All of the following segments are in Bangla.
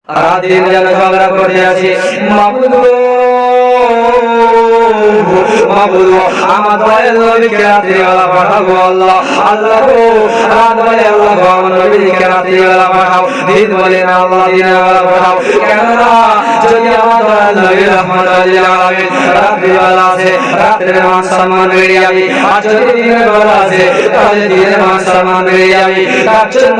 রাতের বেলা ঝগড়া করে আছি মাবুদ মাবুদ আমার দয়াল নবীকে রাতের বেলা পাঠাবো আল্লাহ আল্লাহ গো রাত বলে আল্লাহ গো আমার নবীকে রাতের বেলা পাঠাও দিন বলে না আল্লাহ দিনের বেলা পাঠাও কেননা যদি আমার দয়াল নবী রহমাতুল লিল আলামিন রাতের বেলা আছে রাতের মান সম্মান বেড়ে যাবে আর যদি দিনের বেলা আছে তাহলে দিনের মান সম্মান বেড়ে যাবে তার জন্য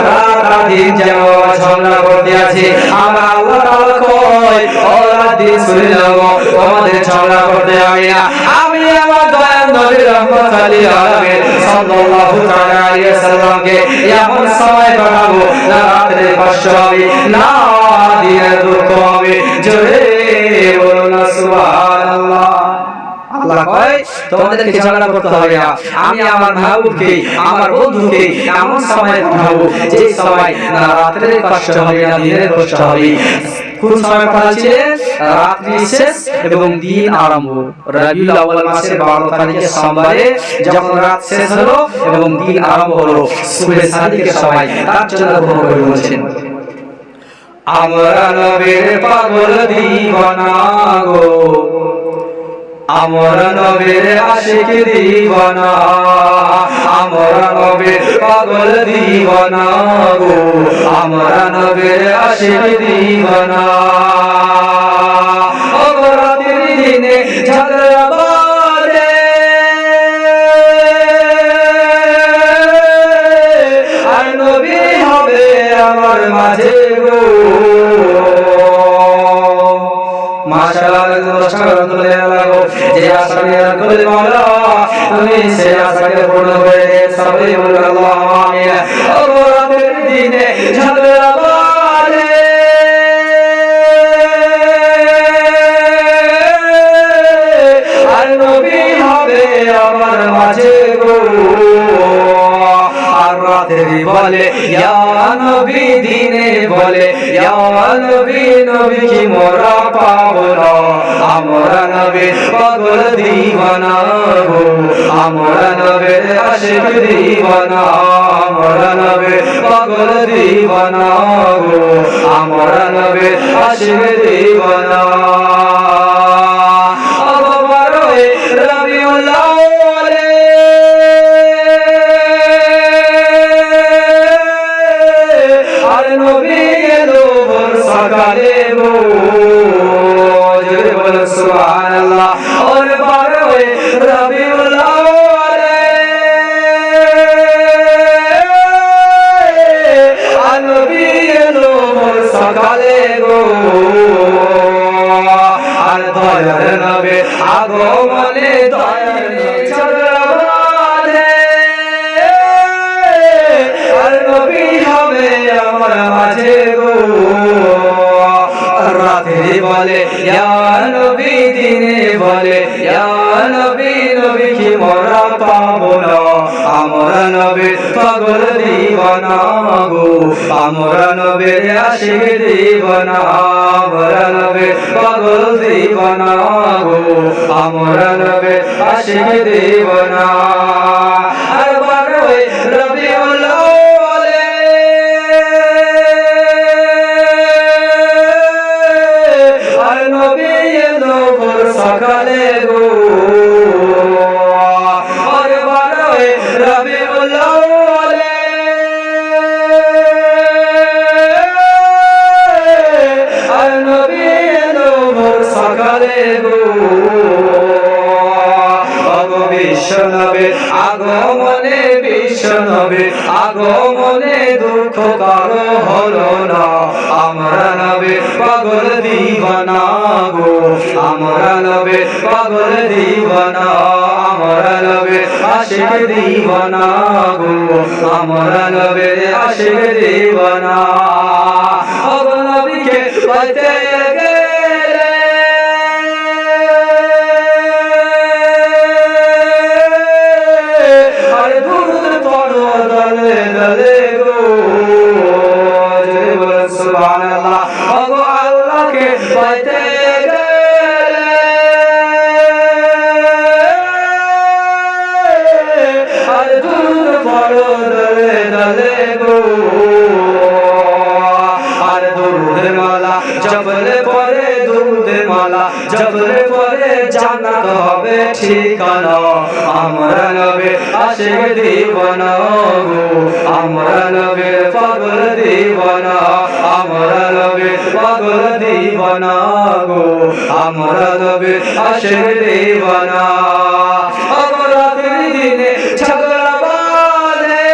রাত আর দিন যেন ঝগড়া করতে আছে আমরা আল্লাহ তাআলা কই ও রাত দিন শুনে যাবো তোমাদের ঝগড়া করতে হবে না আমি আমার দয়াল নবী রহমাতুল লিল আলামিন সাল্লাল্লাহু তাআলা আলাইহি ওয়াসাল্লামকে এমন সময় পাঠাবো না রাতে কষ্ট হবে না দিনে দুঃখ হবে জোরে বলো না সুবহানাল্লাহ। আল্লাহ কয় তোমাদেরকে ঝগড়া করতে হবে না আমি আমার মাহবুবকে আমার বন্ধুকে এমন সময় পাঠাবো যে সময় না রাতের কষ্ট হবে না দিনের কষ্ট হবে। কোন সময় পাঠাচ্ছিলেন? রাত্রি শেষ এবং দিন আরম্ভ। রবিউল আউয়াল মাসের 12 তারিখে সোমবারে যখন রাত শেষ হলো এবং দিন আরম্ভ হলো সুবহে সাদিকের সময় তার জন্য কবি বলছেন আমরা নবীর পাগল দিওয়ানা গো আমরা নবীর আশিক দিওয়ানা আমরা নবীর পাগল দিওয়ানা গো আমরা নবীর আশিক দিওয়ানা ও রাতের দিনে ঝগড়া বাজে আর নবী হবে আমার মাঝে গো মাশাআল্লাহ নমস্কার তুলে লাগো যে আশাকে রাখলে মাওলা তুমি সে আশাকে পূর্ণ করে দে সবাই বলুন আল্লাহুম্মা আমিন। ও রাতের দিনে ঝগড়া বাজে আর নবী হবে আমার মাঝে গো আর রাতের বলে ইয়া নবী দিনে বলে ইয়া নবী নবী কি মোরা পাবো না আমরা নবীর পাগল দিওয়ানা গো আমরা নবীর আশিক দিওয়ানা আমরা নবীর পাগল দিওয়ানা গো আমরা নবীর আশিক দিওয়ানা। রবিউল আউয়াল আর নবী এলো ভোর সকালে গো জোরে বলো সুবহানাল্লাহ। ওর 12 রবিউল আউয়াল আর নবী এলো ভোর সকালে গো আর দয়ার নবী আগমনে দয়ার ঝগড়া বাঁধে আর নবী হবে আমার মাঝে গো রাতে বলে ইয়া নবী দিনে বলে ইয়া নবী নবী কি মোরা পাবো না আমরা নবীর পাগল দিওয়ানা গো আমরা নবীর আশিক দিওয়ানা আমরা নবীর পাগল দিওয়ানা গো আমরা নবীর আশিক দিওয়ানা। আর 12 রবিউল আউয়াল আর নবী এলো ভোর সকালে গো আর 12 রবিউল আউয়াল আর নবী এলো ভোর সকালে গো বিশ্ব নবীর আগমনে বিশ্ব নবীর আগমনে দুঃখ কারো হলো না আমরা নবীর পাগল দিওয়ানা গো আমরা নবীর পাগল দিওয়ানা আমরা নবীর আশিক দিওয়ানা গো আমরা নবীর আশিক দিওয়ানা। ও নবীকে পাইতে গেলে আর দুরূদ পড়ো দলে দলে গো জোরে বলো সুবহানাল্লাহ। ও আল্লাহকে পাইতে গেলে আর দুরূদ পড়ো দলে দলে গো আর দুরূদ দুধের মালা জপলে পরে দুধের মালা জপলে পরে জান্নাত হবে ঠিকানা আমরা নবী আশিক দিওয়ানা গো আমরা নবী পাগল দিওয়ানা আমরা নবী পাগল দিওয়ানা গো আমরা নবী আশিক দিওয়ানা আমরা দিনে ঝগড়া বাঁধে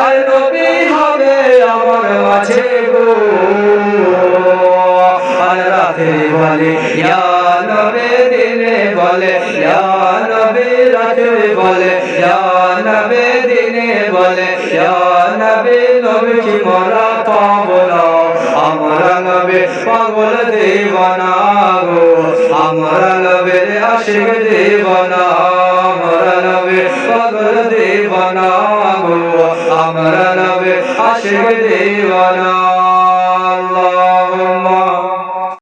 আর নবী হবে আমার মাঝে গো আর রাতে বলে ইয়া নবী দিনে বলে ইয়া নবী রাতে বলে ইয়া নবী দিনে বলে ইয়া নবী নবী কি মোরা পাবো না আমরা নবী পাগল দিওয়ানা গো আমরা নবীর আশিক দিওয়ানা আমরা নবী পাগল দিওয়ানা গো আমরা নবী আশিক দিওয়ানা